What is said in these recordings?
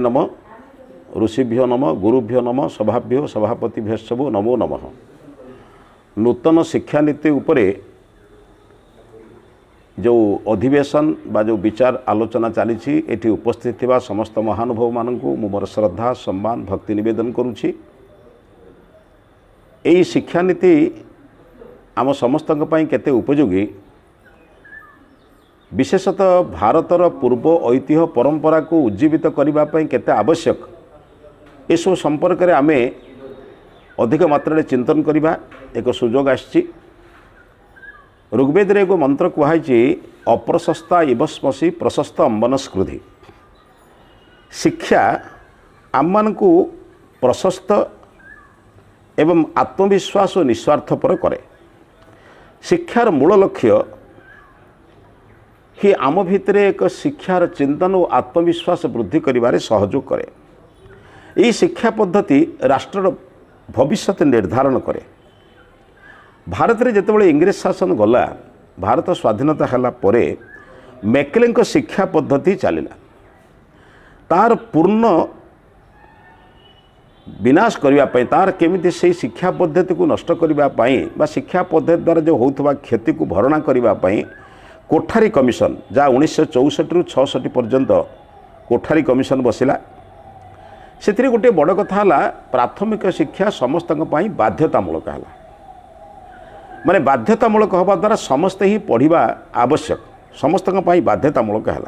नम ऋषिभ्यो नम गुरुभ्यो नम सभाभ्यो सभापतिभ्यश्चबो नमो नमः। नूतन शिक्षा नीति उपरे जो अधिवेशन बा जो विचार आलोचना चली एटी उपस्थित थिबा समस्त महानुभाव मानू मोर श्रद्धा सम्मान भक्ति निवेदन करुछि। एई शिक्षा नीति आम समस्त केते उपयोगी, विशेषतः भारतर पूर्व ऐतिह्य परंपरा को उज्जीवित करने केते आवश्यक एसो संपर्क में आमे अधिक मात्रा चिंतन करवा एक सुजोग आछि। ऋग्वेद एक मंत्र कहुई अप्रशस्ता इवस्मसी प्रशस्त अंबन स्कृधि। शिक्षा आम को प्रशस्त एवं आत्मविश्वास और निस्वार्थपर करे। शिक्षार मूल लक्ष्य ही आम भितर एक शिक्षार चिंतन और आत्मविश्वास वृद्धि करिबारे सहयोग करे। यही शिक्षा पद्धति राष्ट्र भविष्य निर्धारण करे। भारत में जितेबाला इंग्रेज शासन गला, भारत स्वाधीनता हला परे मैकेले शिक्षा पद्धति चलला। तार पूर्ण विनाश करने तार केमिति से शिक्षा पद्धति को नष्ट करने शिक्षा पद्धति द्वारा जो होता क्षति को भरणा करने कोठारी कमिशन जहाँ 1964 रु 66 पर्यंत कोठारी कमिशन बसिला। से गोटे बड़ कथा प्राथमिक शिक्षा समस्त बाध्यतामूलक है। माने बाध्यतामूलक हवा द्वारा समस्ते ही पढ़ा आवश्यक, समस्त बाध्यतामूलक है।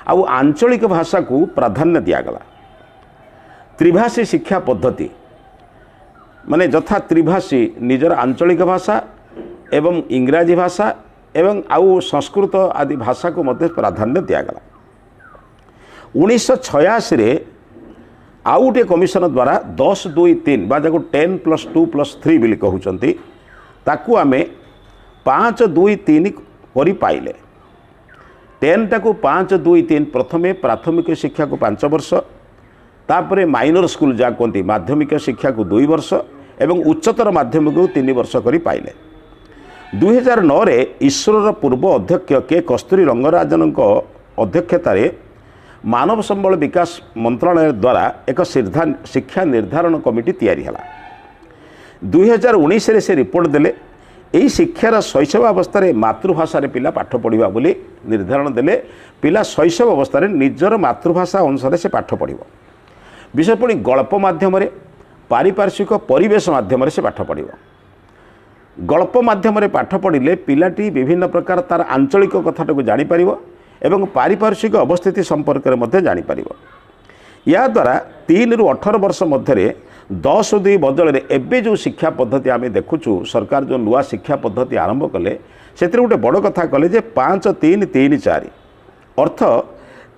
आउ आंचलिक भाषा को प्राधान्य दिगला। त्रिभाषी शिक्षा पद्धति माने यथा त्रिभाषी निजर आंचलिक भाषा एवं इंग्राजी भाषा एवं आउ संस्कृत आदि भाषा को मध्य प्राधान्य दिगला। 1986 आउ गोटे कमिशन द्वारा 10-2-3 बा जो 10+2+3 बोली कहते ताकू आमे 5-2-3 करी पाइले। 10 टाकू 5-2-3 प्रथमे प्राथमिक शिक्षा को 5 वर्ष, तापरे माइनर स्कूल जहाँ कहते माध्यमिक शिक्षा को 2 वर्ष एवं उच्चतर माध्यमिक को 3 वर्ष करी पाइले। 2009 रे ईश्वर पूर्व अध्यक्ष के कस्तूरी रंगराजन अध्यक्षतार मानव संबल विकास मंत्रालय द्वारा एक शिक्षा निर्धारण कमिटी तैयारी हला। 2019 से रिपोर्ट देले यही शिक्षार शैशव अवस्था मातृभाषा पिला पाठ पढ़ा बोली निर्धारण देले। पिला शैशव अवस्था निजर मातृभाषा अनुसार से पाठ पढ़ विशेष पुणी गल्प माध्यम पारिपार्श्विक परिवेश माध्यम से पाठ पढ़। गल्प माध्यम पाठ पढ़ले पिलाटी विभिन्न प्रकार तार आंचलिक कथाटा को जापर एवं पारिपार्श्विक अवस्थिति संपर्क में जापर। या द्वारा 3 ରୁ 18 वर्ष मध्य 10-2 बदल एवं जो शिक्षा पद्धति आम देखुचु सरकार जो नुआ शिक्षा पद्धति आरंभ कले से गोटे बड़ कथा कले जे 5-3-3-4 अर्थ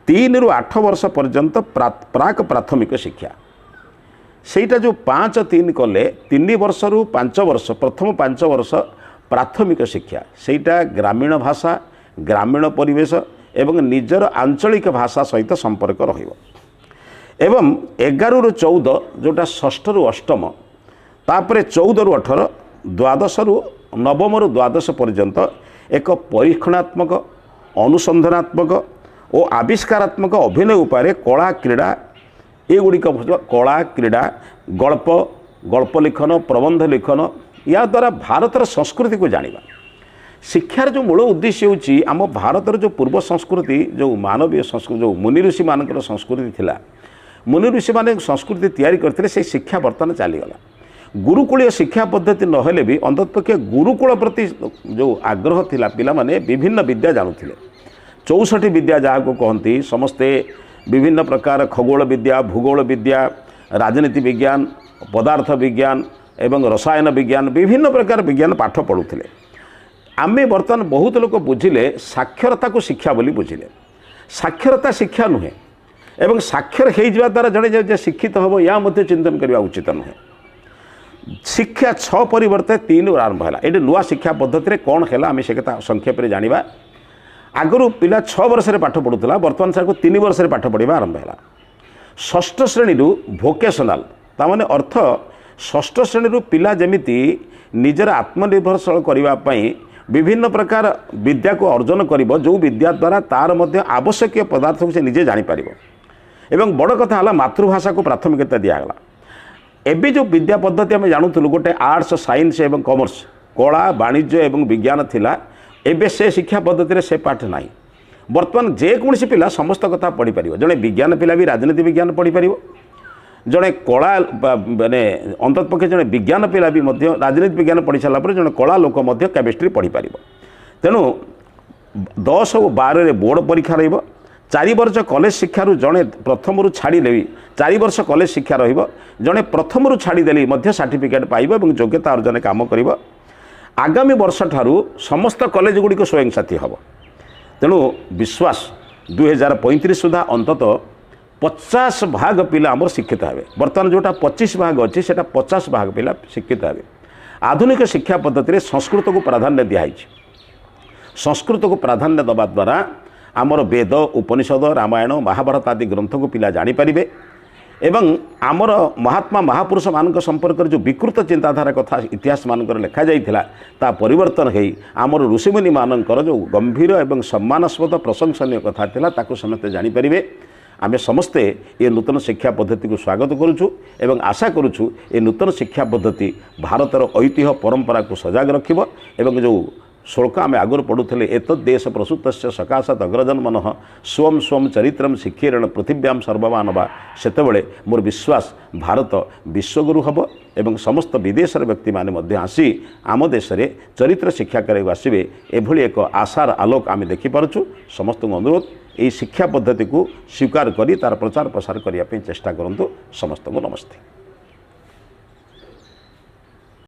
3 ରୁ 8 वर्ष पर्यंत प्राक प्राथमिक शिक्षा। सेटा जो 5-3 कले 3 वर्ष रु 5 वर्ष प्रथम 5 वर्ष प्राथमिक शिक्षा सेटा ग्रामीण भाषा ग्रामीण परिवेश एवं निजर आंचलिक भाषा सहित संपर्क रहिबो। एवं 11 ରୁ 14 जोटा 6 ରୁ 8 तापरे 14 ରୁ 18 द्वादश रु नवम रु द्वादश पर्यंत एक परीक्षणात्मक अनुसंधानात्मक और आविष्कारात्मक अभिनय उपाय कला क्रीड़ा एगुड़िक कला क्रीड़ा गल्प गल्प लिखन प्रबंध लिखन या द्वारा भारतर संस्कृति को जानिबा। शिक्षार जो मूल उद्देश्य होची आम भारतर जो पूर्व संस्कृति जो मानवीय संस्कृति जो मुनि ऋषि मानकर संस्कृति थिला, मुनि ऋषि मान संस्कृति तैयारी करते से शिक्षा बर्तमान चलीगला। गुरुकुलीय शिक्षा पद्धति नहेले भी अंततपक्षे गुरुकुल प्रति जो आग्रह थिला पिला माने विभिन्न विद्या जानूथिले। 64 विद्या जहाँ को कहती समस्ते विभिन्न प्रकार खगोल विद्या भूगोल विद्या राजनीति विज्ञान पदार्थ विज्ञान एवं रसायन विज्ञान विभिन्न प्रकार विज्ञान पाठ पढ़ुले। आमे बर्तमान बहुत लोग बुझिले साक्षरता को शिक्षा बोली बुझिले। साक्षरता शिक्षा नुहे एवं साक्षर हो द्वारा जड़े जे शिक्षित हम या मध्य चिंतन करने उचित नुहे। शिक्षा 6 परिवर्ते 3 आरंभ है। ये नुआ शिक्षा पद्धति कौन है आम से कथा संक्षेप में जाना। आगु पिला 6 वर्ष पाठ पढ़ुला, बर्तमान सार को 3 वर्ष पाठ पढ़ा आरंभ है। 6ठ श्रेणी भोकेशनाल ताने अर्थ 6ठ श्रेणी पिला जमिति निजर आत्मनिर्भरशील करने विभिन्न प्रकार विद्या को अर्जन करिबो, जो विद्या द्वारा तार मध्य आवश्यक पदार्थ को से निजे जानी पारिबो। एवं बड़ कथा है मातृभाषा को प्राथमिकता दिगला एबे जो विद्या पद्धति आम जानूलु गोटे आर्ट्स साइंस एवं कॉमर्स कला वाणिज्य एवं विज्ञान थिला एबे से शिक्षा पद्धति से पाठ ना बर्तमान जेकोसी पिला समस्त कथा पढ़ी पार जड़े विज्ञान पिला भी राजनीति विज्ञान पढ़ी पार जड़े कला माने अंततपक्षे जड़े विज्ञान पिला भी राजनीति विज्ञान पढ़ी सारापर जड़े कला लोक केमिस्ट्री पढ़ी पार तेणु 10 और 12 रे बोर्ड परीक्षा रही 4 वर्ष कॉलेज शिक्षार जड़े प्रथम छाड़दे 4 वर्ष कॉलेज शिक्षा रड़े प्रथम छाड़देली सर्टिफिकेट पाइब और योग्यता अर्जन काम कर आगामी वर्ष ठारू समस्त कॉलेज गुड़िक स्वयं साथी हम तेणु विश्वास 2035 सुधा अंतत 50 भाग पिला आमर शिक्षित हे बर्तमान जोटा 25 भाग अच्छी से 50 भाग पिला शिक्षित हे आधुनिक शिक्षा पद्धति संस्कृत को प्राधान्य दिखाई संस्कृत को प्राधान्य दबा द्वारा आमर वेद उपनिषद रामायण महाभारत आदि ग्रंथ को पिला जानीपारे एवं आमर महात्मा महापुरुष मान संपर्क जो विकृत चिंताधारा कथा इतिहास मानक लिखा जाता परिवर्तन हो आमर ऋषिमुनि मानकर जो गंभीर एवं सम्मानास्पद प्रशंसनीय कथा ताको समस्ते जानीपारे आमे समस्ते ये नूतन शिक्षा पद्धति को स्वागत करुचु एवं आशा करुचु ये नूतन शिक्षा पद्धति भारतर ऐतिह्य परंपरा को सजाग रखिब एवं जो श्लोक आम आगुरी पढ़ुले एतद्देश प्रसूत सकाशात अग्रजन्मन स्वम स्वम चरित्रम शिक्षेरण पृथिव्याम सर्वमानवा सेतबले मोर विश्वास भारत विश्वगुरु हम एवं समस्त विदेशर व्यक्ति माने आसी आम देश में चरित्र शिक्षा कर आसवे एभली एक आशार आलोक आम देखिपुँ समस्त अनुरोध ये शिक्षा पद्धति को स्वीकार करी तार प्रचार प्रसार करने चेष्टा करूँ समस्त को नमस्ते।